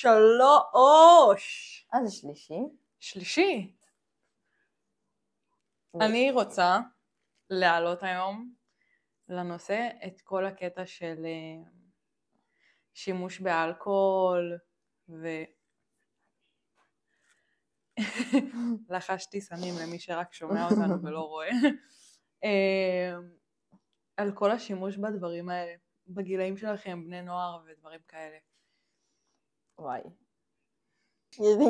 3. זה שלישי? שלישי. אני רוצה להעלות היום לנושא את כל הקטע של שימוש באלכוהול לחשתי סמים למי שרק שומע אותנו ולא רואה. על כל השימוש בדברים האלה, בגילאים שלכם, בני נוער ודברים כאלה. וואי.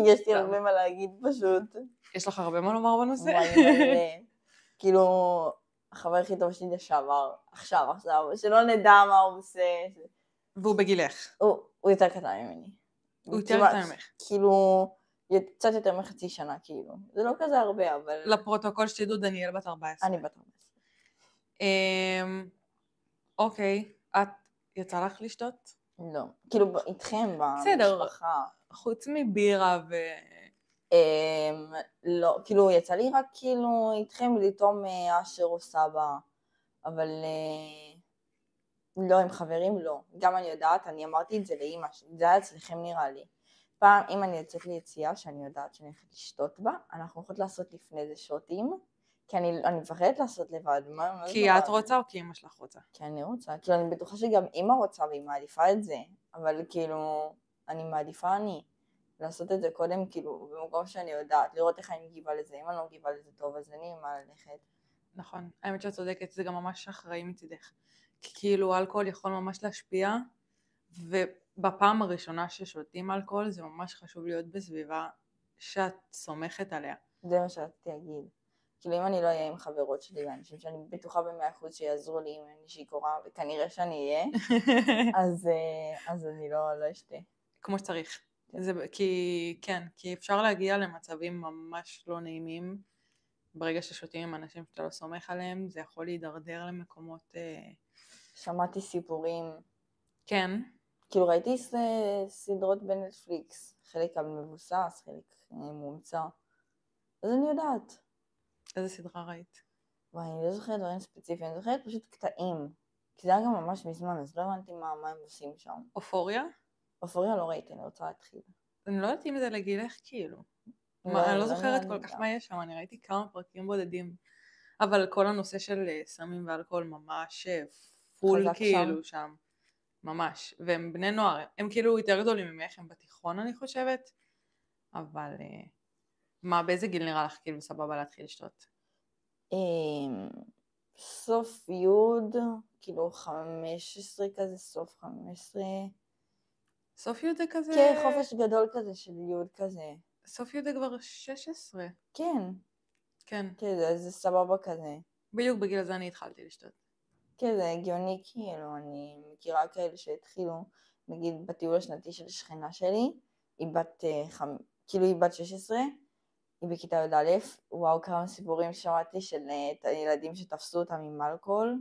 יש לי הרבה מה להגיד פשוט. יש לך הרבה מה לומר בנושא? וואי, מלא. כאילו, החבר הכי טוב שלי לשעבר, עכשיו, שלא נדע מה הוא עושה. והוא בגילך? הוא יותר קטן ממני. הוא יותר קטן ממך? כאילו, קצת יותר מחצי שנה, כאילו. זה לא כזה הרבה, אבל... לפרוטוקול שתדעו, דניאל בת 14. אני בת 14. אוקיי, את יצא לך לשתות? לא. כאילו, איתכם בסדר, במשפחה. חוץ מבירה לא, כאילו, יצא לי רק כאילו איתכם לטעום אשר או סבא, אבל לא, עם חברים לא. גם אני יודעת, אני אמרתי את זה לאמא שלי, זה היה אצלכם נראה לי. פעם, אם אני יוצאת לי יציאה שאני יודעת שאני הולכת לשתות בה, אנחנו יכולות לעשות לפני זה שוטים, כי אני מפחדת לעשות לבד. כי את רוצה או כי אמא שלך רוצה? כי אני רוצה, כאילו אני בטוחה שגם אמא רוצה והיא מעדיפה את זה, אבל כאילו, אני מעדיפה לעשות את זה קודם, כאילו, במקום שאני יודעת, לראות איך אני מגיבה לזה, אם אני לא מגיבה לזה טוב, אז אין לי מה ללכת. נכון, האמת שאת צודקת, זה גם ממש אחראי מצדך. כי כאילו אלכוהול יכול ממש להשפיע, ובפעם הראשונה ששותים אלכוהול, זה ממש חשוב להיות בסביבה שאת סומכת עליה. זה מה שרציתי להגיד. כאילו אם אני לא אהיה עם חברות שלי ואנשים שאני בטוחה ב100% שיעזרו לי אם אני שיכורה, וכנראה שאני אהיה, אז אני לא אשתה. כמו שצריך. כי אפשר להגיע למצבים ממש לא נעימים, ברגע ששותים עם אנשים שאתה לא סומך עליהם, זה יכול להידרדר למקומות... שמעתי סיפורים. כן. כאילו ראיתי סדרות בנטפליקס, חלק על מבוסס, חלק מומצא. אז אני יודעת. איזה סדרה ראית? וואי, אני לא זוכרת דברים ספציפיים, אני זוכרת פשוט קטעים. כי זה היה גם ממש מזמן, אז לא הבנתי מה הם עושים שם. אופוריה? אופוריה לא ראיתי, אני רוצה להתחיל. אני לא יודעת אם זה לגילך כאילו. אני לא זוכרת כל כך מה יש שם, אני ראיתי כמה פרקים בודדים. אבל כל הנושא של סמים ואלכוהול ממש פול כאילו שם. ממש. והם בני נוער, הם כאילו יותר גדולים ממך, הם בתיכון אני חושבת. אבל באיזה גיל נראה לך כאילו סבבה להתחיל לשתות? סוף יוד, כאילו 15 כזה, סוף 15. סוף יוד זה כזה? כן, חופש גדול כזה של יוד כזה. סוף יוד זה כבר 16. כן. כן. כן, זה סבבה כזה. בדיוק בגיל הזה אני התחלתי לשתות. כן, זה הגיוני כאילו, אני מכירה כאלה שהתחילו, נגיד בטיול השנתי של שכנה שלי, היא בת 16, היא בכיתה י"א, וואו כמה סיפורים שמעתי של ילדים שתפסו אותם עם אלכוהול.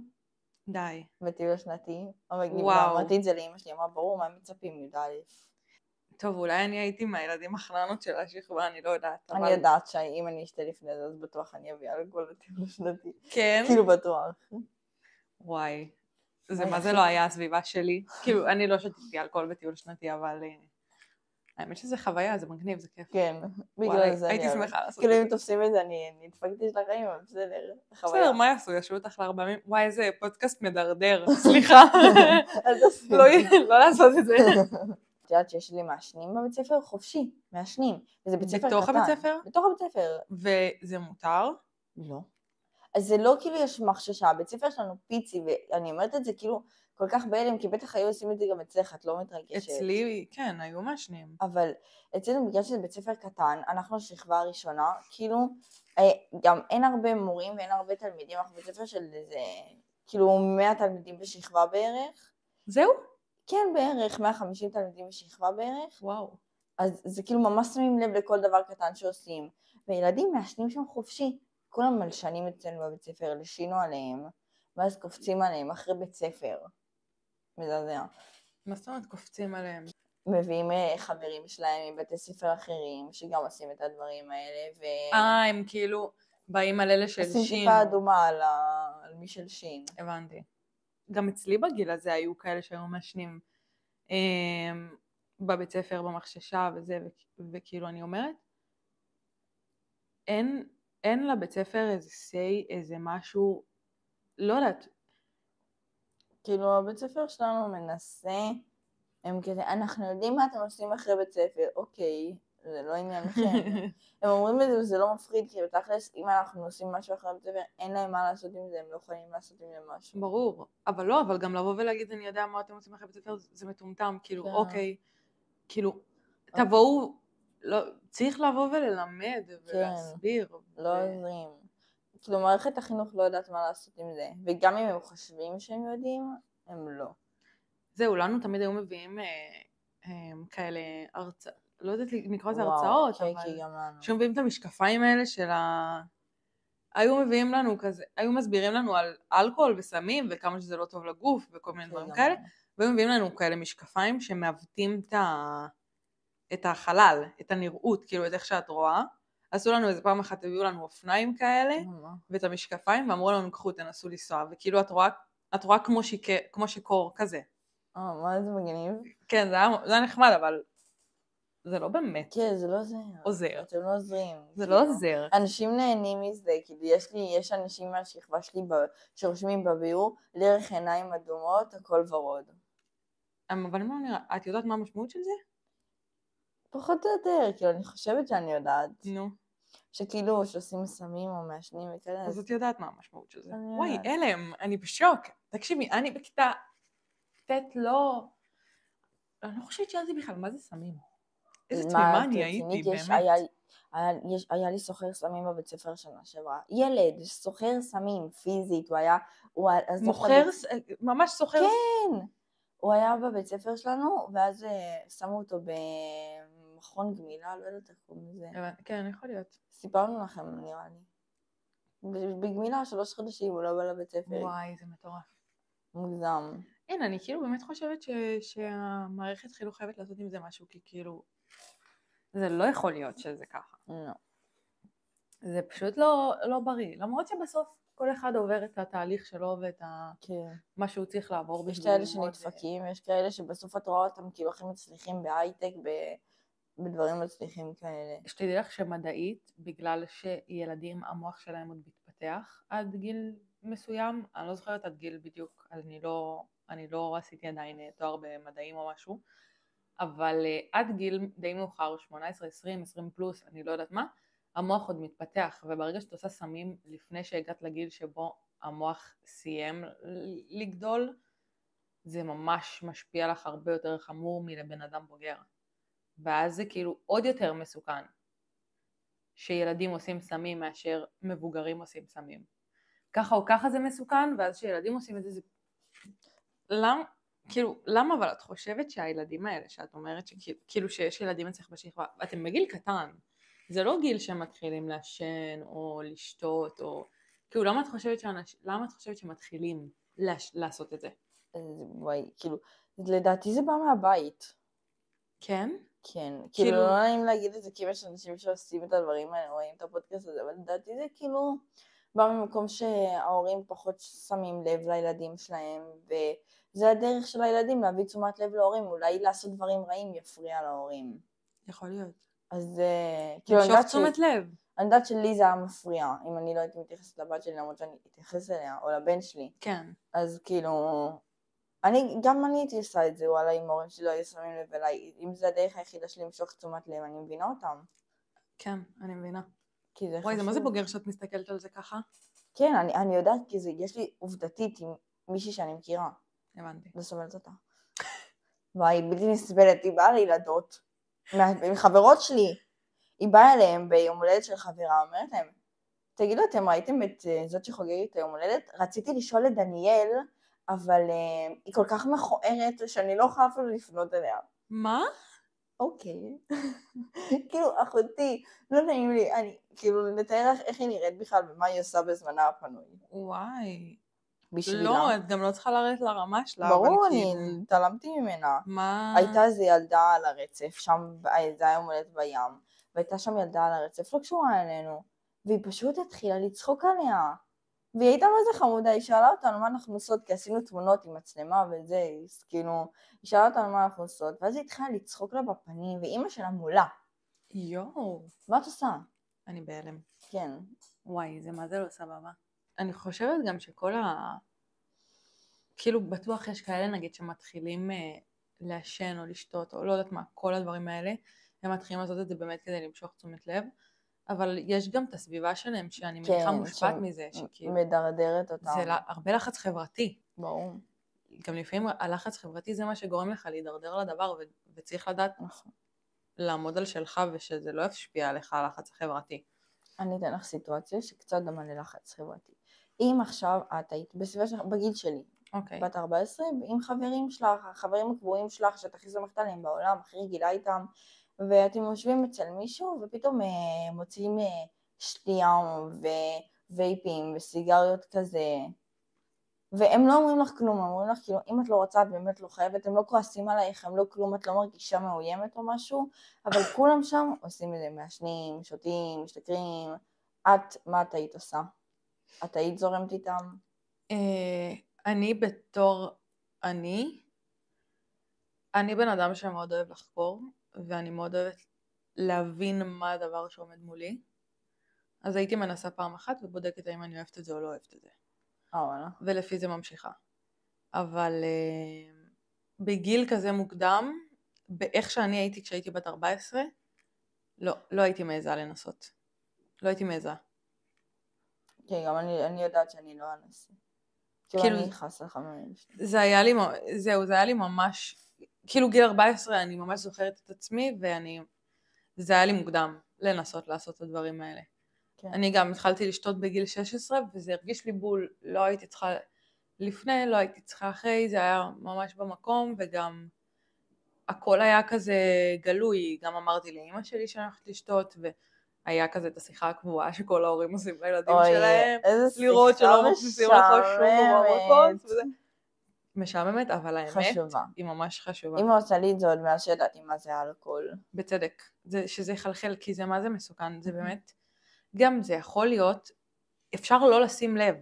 די. בטיול השנתי. וואו. אמרתי את זה לאמא שלי, אמרה ברור מה מצפים י"א. טוב, אולי אני הייתי מהילדים החננות של השכבה, אני לא יודעת. אני יודעת שאם אני אשתה לפני זה, אז בטוח אני אביא אלכוהול לטיול השנתי. כן? כאילו בטוח. וואי. מה זה לא היה הסביבה שלי? כאילו, אני לא שתיתי אלכוהול בטיול שנתי, אבל... האמת שזה חוויה, זה מגניב, זה כיף. כן, בגלל זה הייתי שמחה לעשות. כאילו אם תופסים את זה, אני נדפקתי של החיים, אבל בסדר, חוויה. בסדר, מה יעשו? ישו אותך ל4 ימים? וואי, איזה פודקאסט מדרדר, סליחה. לא לעשות את זה. את יודעת שיש לי מעשנים בבית ספר חופשי, מעשנים, וזה בית ספר קטן. בתוך הבית ספר? בתוך הבית ספר. וזה מותר? לא. אז זה לא כאילו יש מחששה, בית ספר שלנו פיצי, ואני אומרת את זה כאילו כל כך בהלם, כי בטח היו עושים את זה גם אצלך, את לא מתרגשת. אצלי, כן, היו מעשנים. אבל אצלנו בגלל שזה בית ספר קטן, אנחנו השכבה הראשונה, כאילו גם אין הרבה מורים ואין הרבה תלמידים, אנחנו בית ספר של איזה, כאילו 100 תלמידים בשכבה בערך. זהו? כן, בערך 150 תלמידים בשכבה בערך. וואו. אז זה כאילו ממש שמים לב לכל דבר קטן שעושים. וילדים מעשנים שם חופשי. כולם מלשנים אצלנו בבית ספר, לשינו עליהם, ואז קופצים עליהם אחרי בית ספר. מזעזע. מה זאת אומרת קופצים עליהם? מביאים חברים שלהם מבתי ספר אחרים, שגם עושים את הדברים האלה, הם כאילו באים על אלה של שין. עושים טיפה אדומה על מי של שין. הבנתי. גם אצלי בגיל הזה היו כאלה שהיו מעשנים. בבית ספר, במחששה וזה, וכאילו אני אומרת, אין לבית ספר איזה say, איזה משהו, לא יודעת. כאילו הבית ספר שלנו מנסה, הם כזה, אנחנו יודעים מה אתם עושים אחרי בית ספר, אוקיי, זה לא עניינכם. הם אומרים את זה וזה לא מפחיד, כי בתכלס, אם אנחנו עושים משהו אחרי בית ספר, אין להם מה לעשות עם זה, הם לא יכולים לעשות עם זה משהו. ברור, אבל לא, אבל גם לבוא ולהגיד, אני יודע מה אתם עושים אחרי בית ספר, זה מטומטם, כאילו, כן. אוקיי, כאילו, תבואו, לא, צריך לבוא וללמד ולהסביר. לא עוזרים. כאילו מערכת החינוך לא יודעת מה לעשות עם זה, וגם אם הם חושבים שהם יודעים, הם לא. זהו, לנו תמיד היו מביאים כאלה לא יודעת לקרוא לזה הרצאות, אבל שמביאים את המשקפיים האלה של היו מביאים לנו כזה, היו מסבירים לנו על אלכוהול וסמים וכמה שזה לא טוב לגוף וכל מיני דברים כאלה, והיו מביאים לנו כאלה משקפיים שמעוותים את החלל, את הנראות, כאילו את איך שאת רואה. עשו לנו איזה פעם אחת, הביאו לנו אופניים כאלה, ואת המשקפיים, ואמרו לנו, קחו, תנסו לנסוע, וכאילו את רואה כמו שיקור כזה. מה זה מגניב? כן, זה היה נחמד, אבל זה לא באמת כן, זה לא עוזר. אתם לא עוזרים. זה לא עוזר. אנשים נהנים מזה, כאילו יש אנשים מהשכבה שלי שרושמים בביאור, דרך עיניים אדומות, הכל ורוד. אבל מה נראה, את יודעת מה המשמעות של זה? פחות או יותר, כאילו אני חושבת שאני יודעת. נו. שכאילו שעושים סמים או מעשנים וכאלה. אז את יודעת מה המשמעות של זה. וואי, אלם, אני בשוק. תקשיבי, אני בכיתה לא חושבת שידעתי בכלל, מה זה סמים? איזה תמימה אני הייתי, באמת. היה לי סוחר סמים בבית ספר שנה שעברה. ילד, סוחר סמים, פיזית, ממש סוחר? כן! הוא היה בבית ספר שלנו, ואז שמו אותו במכון גמילה, לא יודעת איך קוראים לזה. כן, יכול להיות. סיפרנו לכם, נראה לי. בגמילה 3 חודשים, הוא לא בא לבית ספר. וואי, זה מטורף. מוגזם. אין, אני כאילו באמת חושבת שהמערכת חינוך חייבת לעשות עם זה משהו, כי כאילו, זה לא יכול להיות שזה ככה. לא. זה פשוט לא בריא. למרות שבסוף כל אחד עובר את התהליך שלו ואת מה שהוא צריך לעבור. יש כאלה שנדפקים, יש כאלה שבסוף את רואה אותם כאילו הכי מצליחים בהייטק, בדברים מצליחים כאלה. שתדעי לך שמדעית, בגלל שילדים, המוח שלהם עוד מתפתח עד גיל מסוים, אני לא זוכרת עד גיל בדיוק, אז אני לא עשיתי עדיין תואר במדעים או משהו, אבל עד גיל די מאוחר, 18, 20, 20 פלוס, אני לא יודעת מה, המוח עוד מתפתח, וברגע שאת עושה סמים לפני שהגעת לגיל שבו המוח סיים לגדול, זה ממש משפיע לך הרבה יותר חמור מלבן אדם בוגר. ואז זה כאילו עוד יותר מסוכן שילדים עושים סמים מאשר מבוגרים עושים סמים. ככה או ככה זה מסוכן, ואז שילדים עושים את זה, למה אבל את חושבת שהילדים האלה, שאת אומרת שכאילו שיש ילדים אצלך בשכבה, אתם בגיל קטן, זה לא גיל שהם מתחילים לעשן או לשתות, או כאילו למה את חושבת שמתחילים לעשות את זה? וואי, כאילו, לדעתי זה בא מהבית. כן? כן, כאילו לא נעים להגיד את זה, כי יש אנשים שעושים את הדברים האלה, רואים את הפודקאסט הזה, אבל לדעתי זה כאילו בא ממקום שההורים פחות שמים לב לילדים שלהם, וזה הדרך של הילדים להביא תשומת לב להורים, אולי לעשות דברים רעים יפריע להורים. יכול להיות. אז כאילו אני יודעת שלי זה היה מפריע, אם אני לא הייתי מתייחסת לבת שלי, למרות שאני אתייחס אליה, או לבן שלי. כן. אז כאילו, גם אני הייתי עושה את זה, וואלה, עם הורים שלי לא היו שמים לב אליי, אם זה הדרך היחידה שלי למשוך תשומת לב, אני מבינה אותם. כן, אני מבינה. וואי, זה מה זה בוגר שאת מסתכלת על זה ככה? כן, אני יודעת, כי יש לי עובדתית עם מישהי שאני מכירה. הבנתי. לא סובלת אותה. וואי, בלתי נסבלת, היא באה לילדות, מחברות שלי, היא באה אליהם ביום הולדת של חברה, אומרת להם, תגידו, אתם ראיתם את זאת שחוגגת את היום הולדת? רציתי לשאול את דניאל, אבל היא כל כך מכוערת שאני לא יכולה אפילו לפנות אליה. מה? אוקיי. כאילו, אחותי, לא נעים לי, אני כאילו נתאר לך איך היא נראית בכלל ומה היא עושה בזמנה הפנוי. וואי. בשבילה. לא, את גם לא צריכה לרדת לרמה שלה. ברור, אני התעלמתי ממנה. מה? הייתה איזו ילדה על הרצף, שם זה היה יום הולדת בים, והייתה שם ילדה על הרצף, לא קשורה אלינו, והיא פשוט התחילה לצחוק עליה. והיא הייתה מה זה חמודה, היא שאלה אותנו מה אנחנו עושות, כי עשינו תמונות עם מצלמה וזה, אז כאילו, היא שאלה אותנו מה אנחנו עושות, ואז היא התחילה לצחוק לה בפנים, ואימא שלה מולה. יואו. מה את עושה? אני בהלם. כן. וואי, זה מה זה לא סבבה. אני חושבת גם שכל כאילו בטוח יש כאלה נגיד שמתחילים לעשן או לשתות או לא יודעת מה, כל הדברים האלה, הם מתחילים לעשות את זה באמת כדי למשוך תשומת לב, אבל יש גם את הסביבה שלהם שאני מניחה מושפעת מזה, שכאילו מדרדרת אותם. זה הרבה לחץ חברתי. ברור. גם לפעמים הלחץ חברתי זה מה שגורם לך להידרדר לדבר, וצריך לדעת לעמוד על שלך ושזה לא ישפיע עליך הלחץ החברתי. אני אתן לך סיטואציה שקצת דומה ללחץ חברתי. אם עכשיו את היית בסביבה שלך, בגיל שלי, בת 14, עם חברים שלך, החברים הקבועים שלך שאת הכי סומכת עליהם בעולם, הכי רגילה איתם, ואתם יושבים אצל מישהו ופתאום מוצאים שתייה ווייפים וסיגריות כזה, והם לא אומרים לך כלום, הם אומרים לך כאילו אם את לא רוצה את באמת לא חייבת, הם לא כועסים עלייך, הם לא כלום, את לא מרגישה מאוימת או משהו, אבל כולם שם עושים את זה, מעשנים, שותים, משתכרים. מה את היית עושה? את היית זורמת איתם? אני בתור אני בן אדם שמאוד אוהב לחקור, ואני מאוד אוהבת להבין מה הדבר שעומד מולי, אז הייתי מנסה פעם אחת ובודקת האם אני אוהבת את זה או לא אוהבת את זה. ולפי זה ממשיכה. אבל בגיל כזה מוקדם, באיך שאני הייתי כשהייתי בת 14, לא הייתי מעיזה לנסות. לא הייתי מעיזה. כן, גם אני יודעת שאני לא אנסה. כאילו אני חסה לך ממש. זה היה לי ממש, כאילו גיל 14 אני ממש זוכרת את עצמי, זה היה לי מוקדם לנסות לעשות את הדברים האלה. כן. אני גם התחלתי לשתות בגיל 16, וזה הרגיש לי בול, לא הייתי צריכה לפני, לא הייתי צריכה אחרי, זה היה ממש במקום, וגם הכל היה כזה גלוי, גם אמרתי לאמא שלי שאני הולכת לשתות, והיה כזה את השיחה הקבועה שכל ההורים עושים לילדים שלהם, לראות שלא מכניסים לך שום דבר בכוס, וזה משעממת, אבל האמת חשובה. היא ממש חשובה. אמא עושה לי את זה עוד מאז שידעתי מה זה אלכוהול. בצדק, שזה יחלחל, כי זה מה זה מסוכן, זה באמת, גם זה יכול להיות, אפשר לא לשים לב,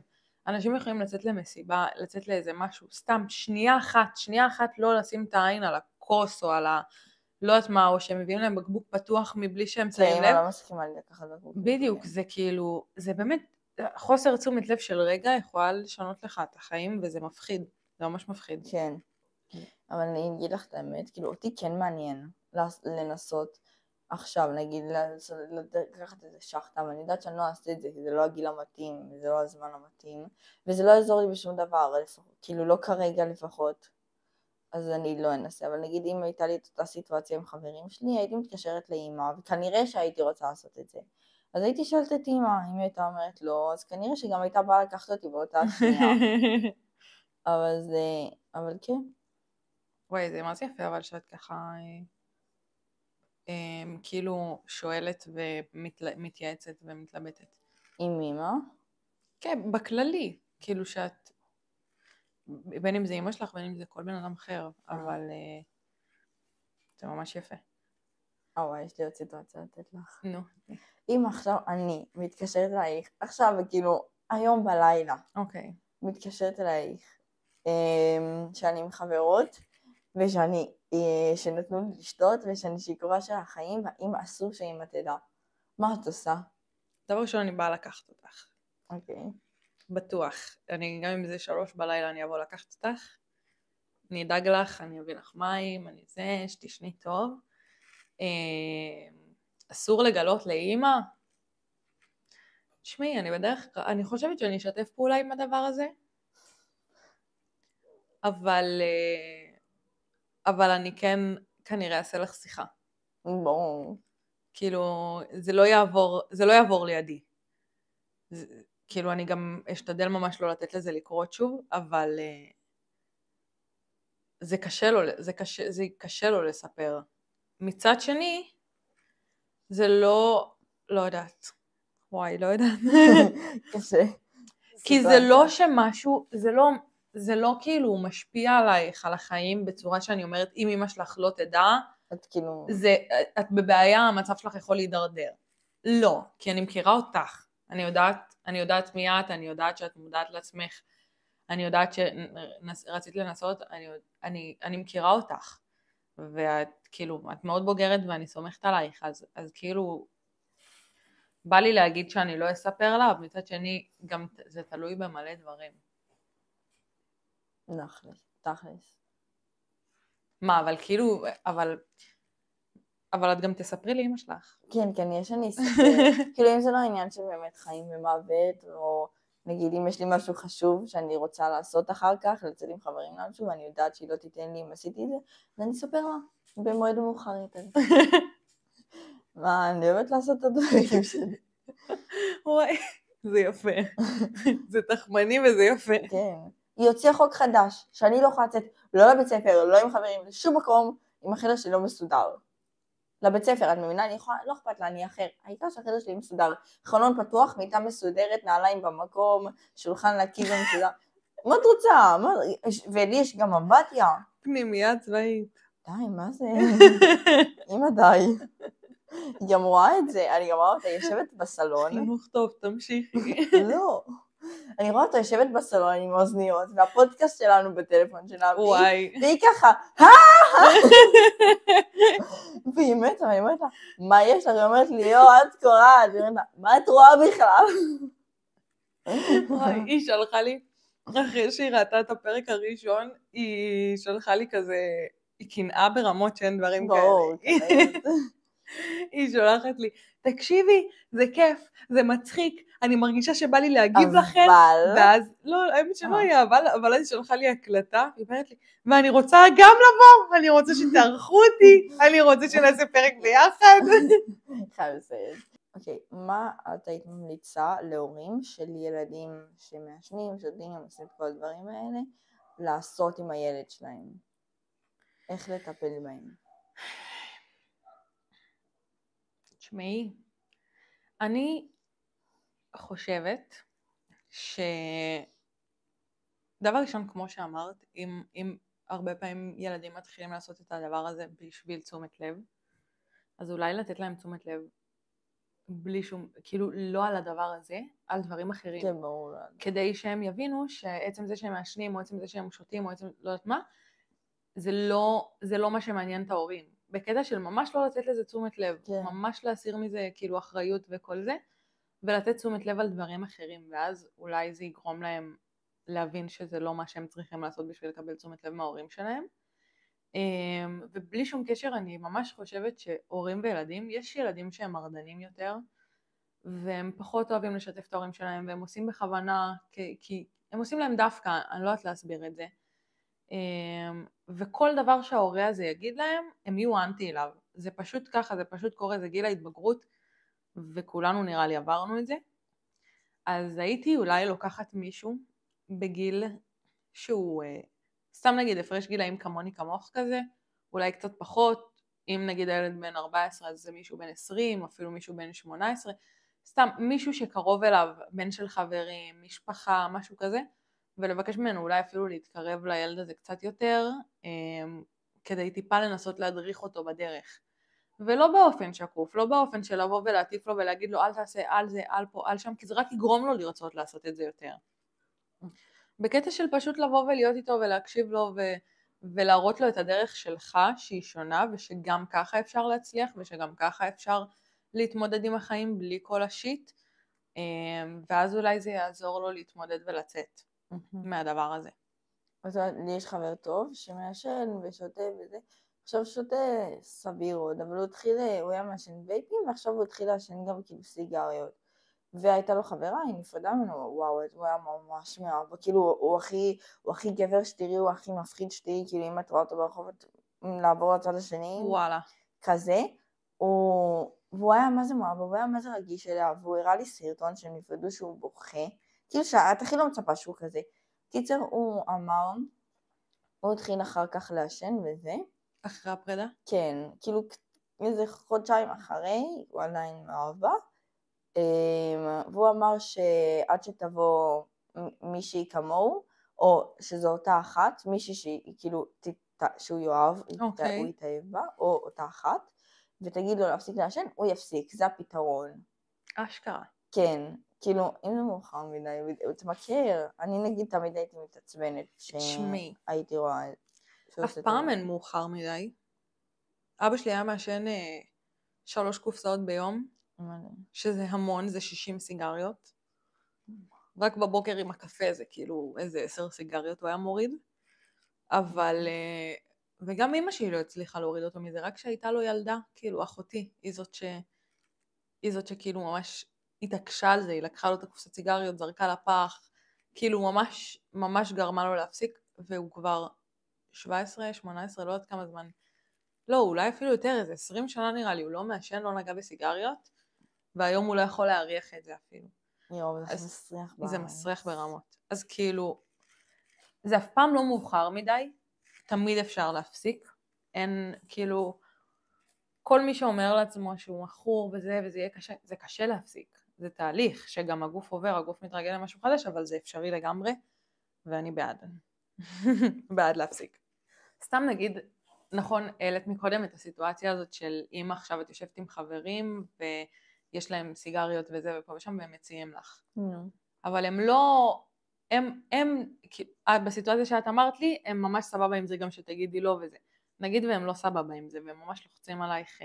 אנשים יכולים לצאת למסיבה, לצאת לאיזה משהו, סתם שנייה אחת לא לשים את העין על הכוס או על לא יודעת מה, או שהם מביאים להם בקבוק פתוח מבלי שהם שמים לב. כן, לא מסכימה לי לקחת בקבוק. בדיוק, זה כאילו, זה באמת, חוסר תשומת לב של רגע יכולה לשנות לך את החיים, וזה מפחיד, זה ממש מפחיד. כן, אבל אני אגיד לך את האמת, כאילו אותי כן מעניין לנסות עכשיו, נגיד, לקחת איזה שחטה, ואני יודעת שאני לא אעשה את זה, כי זה לא הגיל המתאים, וזה לא הזמן המתאים, וזה לא יעזור לי בשום דבר, כאילו לא כרגע לפחות, אז אני לא אנסה, אבל נגיד אם הייתה לי את אותה סיטואציה עם חברים שלי, הייתי מתקשרת לאמא, וכנראה שהייתי רוצה לעשות את זה. אז הייתי שואלת את אמא, אם היא הייתה אומרת לא, אז כנראה שגם הייתה באה לקחת אותי באותה שנייה. אבל כן. וואי, זה מה זה יפה, אבל שאת ככה כאילו שואלת ומתייעצת ומתלבטת. עם אמא? כן, בכללי, כאילו שאת, בין אם זה אמא שלך, בין אם זה כל בן אדם אחר, אבל זה ממש יפה. וואי, יש לי עוד סיטואציה לתת לך. נו. אם עכשיו אני מתקשרת אלייך, עכשיו כאילו היום בלילה, אוקיי. מתקשרת אלייך, שאני עם חברות, שנתנו לי לשתות, ושאני שיכורה של החיים, והאם אסור שאמא תדע. מה את עושה? דבר ראשון, אני באה לקחת אותך. אוקיי. בטוח. גם אם זה 3 בלילה אני אבוא לקחת אותך. אני אדאג לך, אני אביא לך מים, שתשני טוב. אסור לגלות לאמא. תשמעי, אני חושבת שאני אשתף פעולה עם הדבר הזה. אבל אני כן כנראה אעשה לך שיחה. ברור. כאילו, זה לא יעבור לידי. כאילו, אני גם אשתדל ממש לא לתת לזה לקרות שוב, אבל זה קשה לו לספר. מצד שני, זה לא יודעת. וואי, לא יודעת. קשה. כי זה לא שמשהו, זה לא כאילו משפיע עלייך, על החיים, בצורה שאני אומרת, אם אמא שלך לא תדע, את בבעיה, המצב שלך יכול להידרדר. לא, כי אני מכירה אותך. אני יודעת מי את, אני יודעת שאת מודעת לעצמך, אני יודעת שרצית לנסות, אני מכירה אותך, ואת כאילו, את מאוד בוגרת ואני סומכת עלייך, אז כאילו, בא לי להגיד שאני לא אספר לה, מצד שני, גם זה תלוי במלא דברים. תכלס. מה, אבל כאילו, אבל את גם תספרי לאמא שלך. כן, יש אני אספר. כאילו אם זה לא עניין של באמת חיים ומוות, או נגיד אם יש לי משהו חשוב שאני רוצה לעשות אחר כך, לצאת עם חברים משהו, ואני יודעת שהיא לא תיתן לי אם עשיתי את זה, אז אני אספר לה במועד מאוחר יותר. מה, אני אוהבת לעשות את הדברים שלי. וואי, זה יפה. זה תחמני וזה יפה. כן. היא הוציאה חוק חדש, שאני לא יכולה לצאת לא לבית ספר, לא עם חברים, לשום מקום, עם החדר שלי לא מסודר. לבית ספר, את מבינה? אני יכולה, לא אכפת לה, אני אחר. העיקר שהחדר שלי מסודר. חלון פתוח, מיטה מסודרת, נעליים במקום, שולחן נקי ומסודר. מה את רוצה? ולי יש גם אמבטיה. פנימייה צבאית. די, מה זה? אמא די. היא גם רואה את זה, אני גם רואה אותה יושבת בסלון. חינוך טוב, תמשיכי. לא. אני רואה אותה יושבת בסלון עם אוזניות, והפודקאסט שלנו בטלפון שלה, והיא ככה, והיא מתה, ואני אומרת לה, מה יש לך? היא אומרת לי, את קוראת, היא אומרת לה, מה את רואה בכלל? היא שלחה לי, אחרי שהיא ראתה את הפרק הראשון, היא שלחה לי כזה, היא קנאה ברמות שאין דברים כאלה. היא שולחת לי, תקשיבי, זה כיף, זה מצחיק, אני מרגישה שבא לי להגיב לכם, ואז, לא, האמת שלא היה, אבל אז היא שלחה לי הקלטה, היא אומרת לי, ואני רוצה גם לבוא, אני רוצה שתערכו אותי, אני רוצה שנעשה פרק ביחד. חייב לסיים. אוקיי, מה את היית ממליצה להורים של ילדים שמעשנים, שותים, עושים את כל הדברים האלה, לעשות עם הילד שלהם? איך לטפל בהם? תשמעי, אני חושבת שדבר ראשון, כמו שאמרת, אם הרבה פעמים ילדים מתחילים לעשות את הדבר הזה בשביל תשומת לב, אז אולי לתת להם תשומת לב בלי שום, כאילו לא על הדבר הזה, על דברים אחרים. כן, ברור. כדי שהם יבינו שעצם זה שהם מעשנים, או עצם זה שהם שותים, או עצם לא יודעת מה, זה לא מה שמעניין את ההורים. בקטע של ממש לא לתת לזה תשומת לב, כן. ממש להסיר מזה כאילו אחריות וכל זה, ולתת תשומת לב על דברים אחרים, ואז אולי זה יגרום להם להבין שזה לא מה שהם צריכים לעשות בשביל לקבל תשומת לב מההורים שלהם. ובלי שום קשר אני ממש חושבת שהורים וילדים, יש ילדים שהם מרדנים יותר, והם פחות אוהבים לשתף את ההורים שלהם, והם עושים בכוונה, כי הם עושים להם דווקא, אני לא יודעת להסביר את זה. וכל דבר שההורה הזה יגיד להם, הם יהיו אנטי אליו. זה פשוט ככה, זה פשוט קורה, זה גיל ההתבגרות, וכולנו נראה לי עברנו את זה. אז הייתי אולי לוקחת מישהו בגיל שהוא, סתם נגיד הפרש גילאים כמוני כמוך כזה, אולי קצת פחות, אם נגיד הילד בן 14 אז זה מישהו בן 20, אפילו מישהו בן 18, סתם מישהו שקרוב אליו, בן של חברים, משפחה, משהו כזה, ולבקש ממנו אולי אפילו להתקרב לילד הזה קצת יותר, כדי טיפה לנסות להדריך אותו בדרך. ולא באופן שקוף, לא באופן של לבוא ולהטיף לו ולהגיד לו אל תעשה, אל זה, אל פה, אל שם, כי זה רק יגרום לו לרצות לעשות את זה יותר. בקטע של פשוט לבוא ולהיות איתו ולהקשיב לו ולהראות לו את הדרך שלך שהיא שונה, ושגם ככה אפשר להצליח, ושגם ככה אפשר להתמודד עם החיים בלי כל השיט, ואז אולי זה יעזור לו להתמודד ולצאת מהדבר הזה. אז לי יש חבר טוב שמעשן ושותה וזה, עכשיו שותה סביר עוד, אבל הוא היה מעשן וייפים, ועכשיו הוא התחיל לעשן גם כאילו סיגריות. והייתה לו חברה, היא נפרדה ממנו, וואו, הוא היה ממש מאהב, כאילו הוא הכי גבר שתירי, הוא הכי מפחיד שתירי, כאילו אם את רואה אותו ברחוב, לעבור לצד השני, וואלה. כזה, והוא היה מה זה מאהב, הוא היה מה זה רגיש אליה, והוא הראה לי סרטון שהם נפרדו שהוא בוכה, כאילו שאת הכי לא מצפה שהוא כזה. קיצר, הוא אמר, הוא התחיל אחר כך לעשן וזה. אחרי הפרידה? כן, כאילו איזה חודשיים אחרי, הוא עדיין מאהבה. והוא אמר שעד שתבוא מישהי כמוהו, או שזו אותה אחת, מישהי שהיא כאילו, שהוא יאהב, הוא יתאהב בה, או אותה אחת, ותגיד לו להפסיק לעשן, הוא יפסיק, זה הפתרון. אשכרה. כן, כאילו, אם זה מאוחר מדי, אתה מכיר, אני נגיד תמיד הייתי מתעצבנת תשמעי, שהייתי רואה שהוא אף עושה פעם טוב. אין מאוחר מדי. אבא שלי היה מעשן 3 קופסאות ביום, שזה המון, זה 60 סיגריות. רק בבוקר עם הקפה זה כאילו איזה 10 סיגריות הוא היה מוריד. אבל, וגם אמא שלי לא הצליחה להוריד אותו מזה, רק שהייתה לו ילדה, כאילו אחותי, היא זאת שכאילו ממש התעקשה על זה, היא לקחה לו את הקופסת סיגריות, זרקה לפח, כאילו ממש ממש גרמה לו להפסיק, והוא כבר 17, 18, לא יודעת כמה זמן, לא, אולי אפילו יותר, איזה 20 שנה נראה לי, הוא לא מעשן, לא נגע בסיגריות, והיום הוא לא יכול להריח את זה אפילו. יואו, זה מסריח בעין. זה מסריח ברמות. אז כאילו, זה אף פעם לא מאוחר מדי, תמיד אפשר להפסיק, אין כאילו, כל מי שאומר לעצמו שהוא מכור וזה יהיה קשה, זה קשה להפסיק, זה תהליך שגם הגוף עובר, הגוף מתרגל למשהו חדש, אבל זה אפשרי לגמרי, ואני בעד. בעד להפסיק. סתם נגיד, נכון, העלית מקודם את הסיטואציה הזאת של אם עכשיו את יושבת עם חברים ויש להם סיגריות וזה ופה ושם והם מציעים לך. אבל הם לא, הם בסיטואציה שאת אמרת לי, הם ממש סבבה עם זה גם שתגידי לא וזה. נגיד והם לא סבבה עם זה והם ממש לוחצים עלייך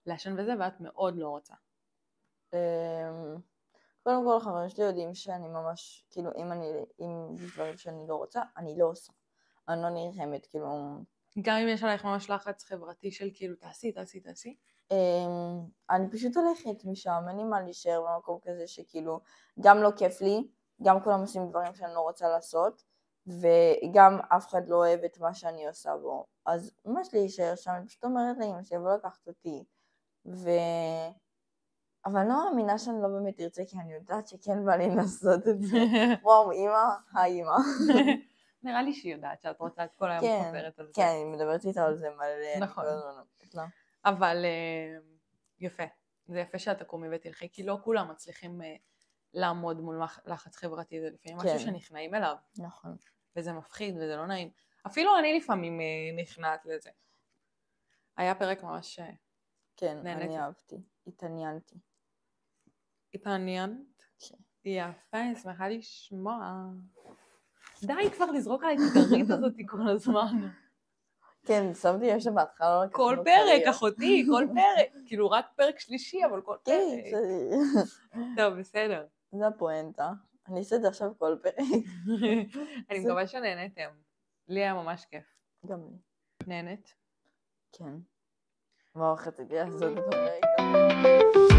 לעשן וזה ואת מאוד לא רוצה. קודם כל חברים שלי יודעים שאני ממש, כאילו אם דברים שאני לא רוצה, אני לא עושה. אני לא נלחמת, כאילו... גם אם יש עלייך ממש לחץ חברתי של כאילו תעשי. אני פשוט הולכת משם, אין לי מה להישאר במקום כזה שכאילו גם לא כיף לי, גם כולם עושים דברים שאני לא רוצה לעשות, וגם אף אחד לא אוהב את מה שאני עושה בו. אז ממש להישאר שם, אני פשוט אומרת לאמא שיבוא לקחת אותי. אבל אני לא מאמינה שאני לא באמת ארצה, כי אני יודעת שכן בא לי לעשות את זה. וואו, אמא, היי אמא. נראה לי שהיא יודעת שאת רוצה את כל היום חופרת על זה. כן, אני מדברת איתה על זה מלא. נכון. אבל יפה, זה יפה שאת תקומי ותלכי, כי לא כולם מצליחים לעמוד מול לחץ חברתי, זה לפעמים משהו שנכנעים אליו. נכון. וזה מפחיד וזה לא נעים. אפילו אני לפעמים נכנעת לזה. היה פרק ממש כן, אני אהבתי, התעניינתי. התעניינת? כן. יפה, אני שמחה לשמוע. די כבר לזרוק עליי את הגרית הזאת כל הזמן. כן, שמתי לב שבהתחלה לא לקחנו כל פרק, אחותי, כל פרק. כאילו רק פרק שלישי, אבל כל פרק. טוב, בסדר. זה הפואנטה. אני אעשה את זה עכשיו כל פרק. אני מקווה שנהנתם. לי היה ממש כיף. גם לי. נהנית? כן. מה רציתי לעשות את הפרק?